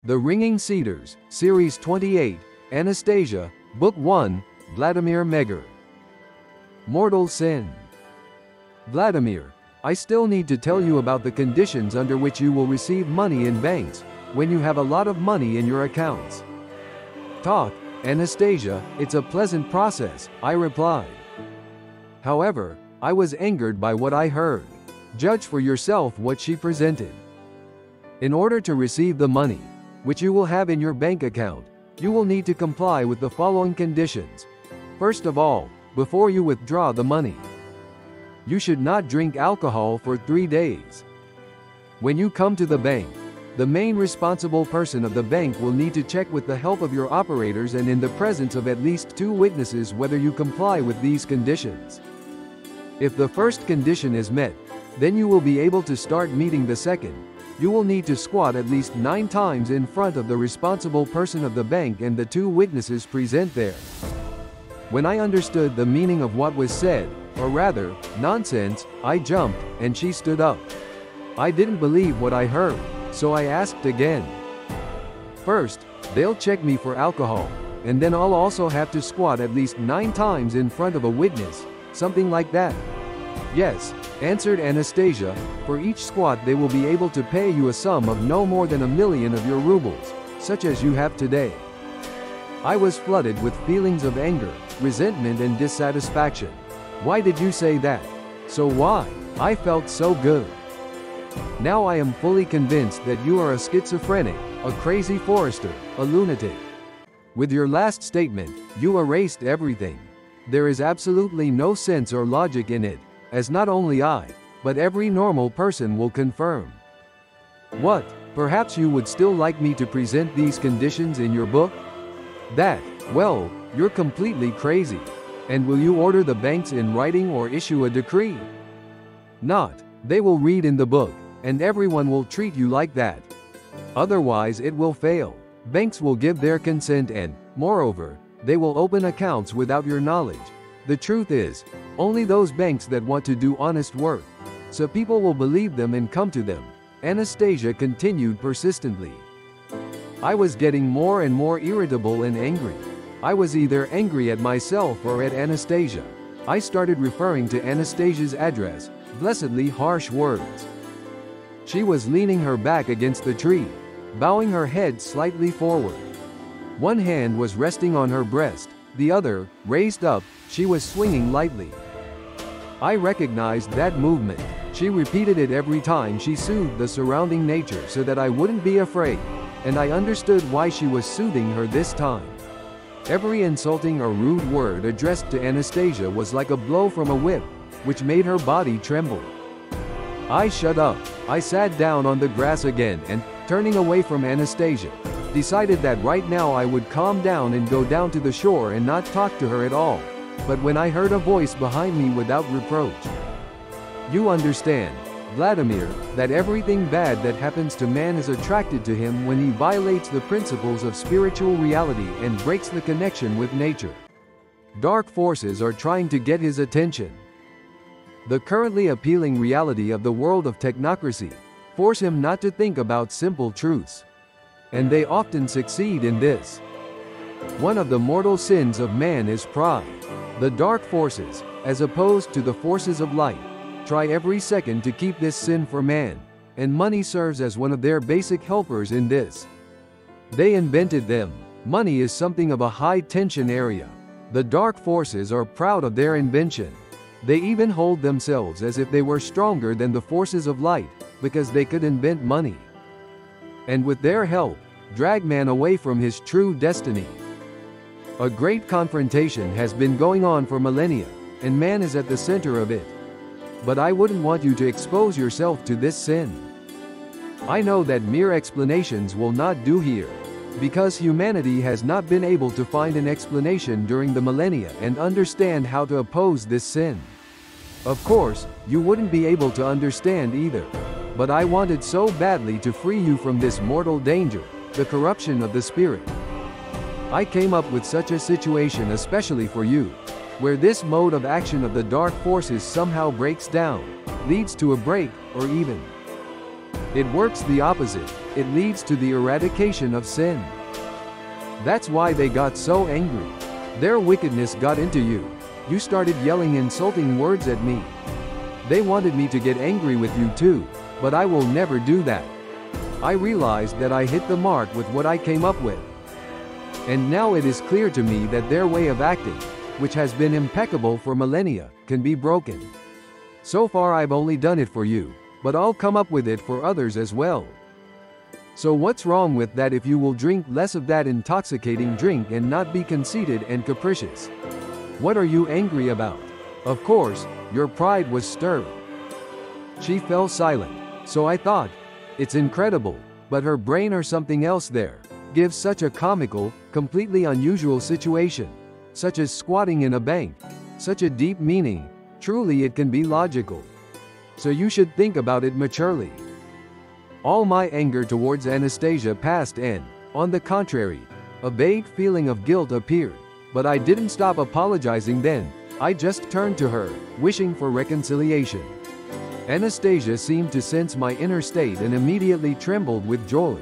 The Ringing Cedars, Series 28, Anastasia, Book 1, Vladimir Megre. Mortal Sin. Vladimir, I still need to tell you about the conditions under which you will receive money in banks, when you have a lot of money in your accounts. Talk, Anastasia, it's a pleasant process, I replied. However, I was angered by what I heard. Judge for yourself what she presented. In order to receive the money, which you will have in your bank account, you will need to comply with the following conditions. First of all, before you withdraw the money, you should not drink alcohol for 3 days. When you come to the bank, the main responsible person of the bank will need to check with the help of your operators and in the presence of at least 2 witnesses whether you comply with these conditions. If the first condition is met, then you will be able to start meeting the second. You will need to squat at least 9 times in front of the responsible person of the bank and the 2 witnesses present there. When I understood the meaning of what was said, or rather, nonsense, I jumped, and she stood up. I didn't believe what I heard, so I asked again. First, they'll check me for alcohol, and then I'll also have to squat at least 9 times in front of a witness, something like that. Yes, answered Anastasia, for each squat they will be able to pay you a sum of no more than 1,000,000 of your rubles, such as you have today. I was flooded with feelings of anger, resentment and dissatisfaction. Why did you say that? So why? I felt so good. Now I am fully convinced that you are a schizophrenic, a crazy forester, a lunatic. With your last statement, you erased everything. There is absolutely no sense or logic in it, as not only I, but every normal person will confirm. What? Perhaps you would still like me to present these conditions in your book? That, well, you're completely crazy. And will you order the banks in writing or issue a decree? Not. They will read in the book, and everyone will treat you like that. Otherwise it will fail. Banks will give their consent and, moreover, they will open accounts without your knowledge. The truth is, only those banks that want to do honest work. So people will believe them and come to them. Anastasia continued persistently. I was getting more and more irritable and angry. I was either angry at myself or at Anastasia. I started referring to Anastasia's address, blessedly harsh words. She was leaning her back against the tree, bowing her head slightly forward. One hand was resting on her breast, the other, raised up, she was swinging lightly. I recognized that movement. She repeated it every time she soothed the surrounding nature so that I wouldn't be afraid, and I understood why she was soothing her this time. Every insulting or rude word addressed to Anastasia was like a blow from a whip, which made her body tremble. I shut up. I sat down on the grass again and, turning away from Anastasia, decided that right now I would calm down and go down to the shore and not talk to her at all. But when I heard a voice behind me without reproach. You understand, Vladimir, that everything bad that happens to man is attracted to him when he violates the principles of spiritual reality and breaks the connection with nature. Dark forces are trying to get his attention. The currently appealing reality of the world of technocracy force him not to think about simple truths. And they often succeed in this. One of the mortal sins of man is pride. The dark forces, as opposed to the forces of light, try every second to keep this sin for man, and money serves as one of their basic helpers in this. They invented them. Money is something of a high-tension area. The dark forces are proud of their invention. They even hold themselves as if they were stronger than the forces of light, because they could invent money. And with their help, drag man away from his true destiny. A great confrontation has been going on for millennia, and man is at the center of it. But I wouldn't want you to expose yourself to this sin. I know that mere explanations will not do here, because humanity has not been able to find an explanation during the millennia and understand how to oppose this sin. Of course, you wouldn't be able to understand either. But I wanted so badly to free you from this mortal danger, the corruption of the spirit. I came up with such a situation especially for you, where this mode of action of the dark forces somehow breaks down, leads to a break, or even It works the opposite. It leads to the eradication of sin. That's why they got so angry. Their wickedness got into you. You started yelling insulting words at me. They wanted me to get angry with you too, but I will never do that. I realized that I hit the mark with what I came up with. And now it is clear to me that their way of acting, which has been impeccable for millennia, can be broken. So far I've only done it for you, but I'll come up with it for others as well. So what's wrong with that if you will drink less of that intoxicating drink and not be conceited and capricious? What are you angry about? Of course, your pride was stirred. She fell silent. So I thought, it's incredible, but her brain or something else there gives such a comical, completely unusual situation, such as squatting in a bank, such a deep meaning. Truly it can be logical. So you should think about it maturely. All my anger towards Anastasia passed and, on the contrary, a vague feeling of guilt appeared, but I didn't stop apologizing then. I just turned to her, wishing for reconciliation. Anastasia seemed to sense my inner state and immediately trembled with joy.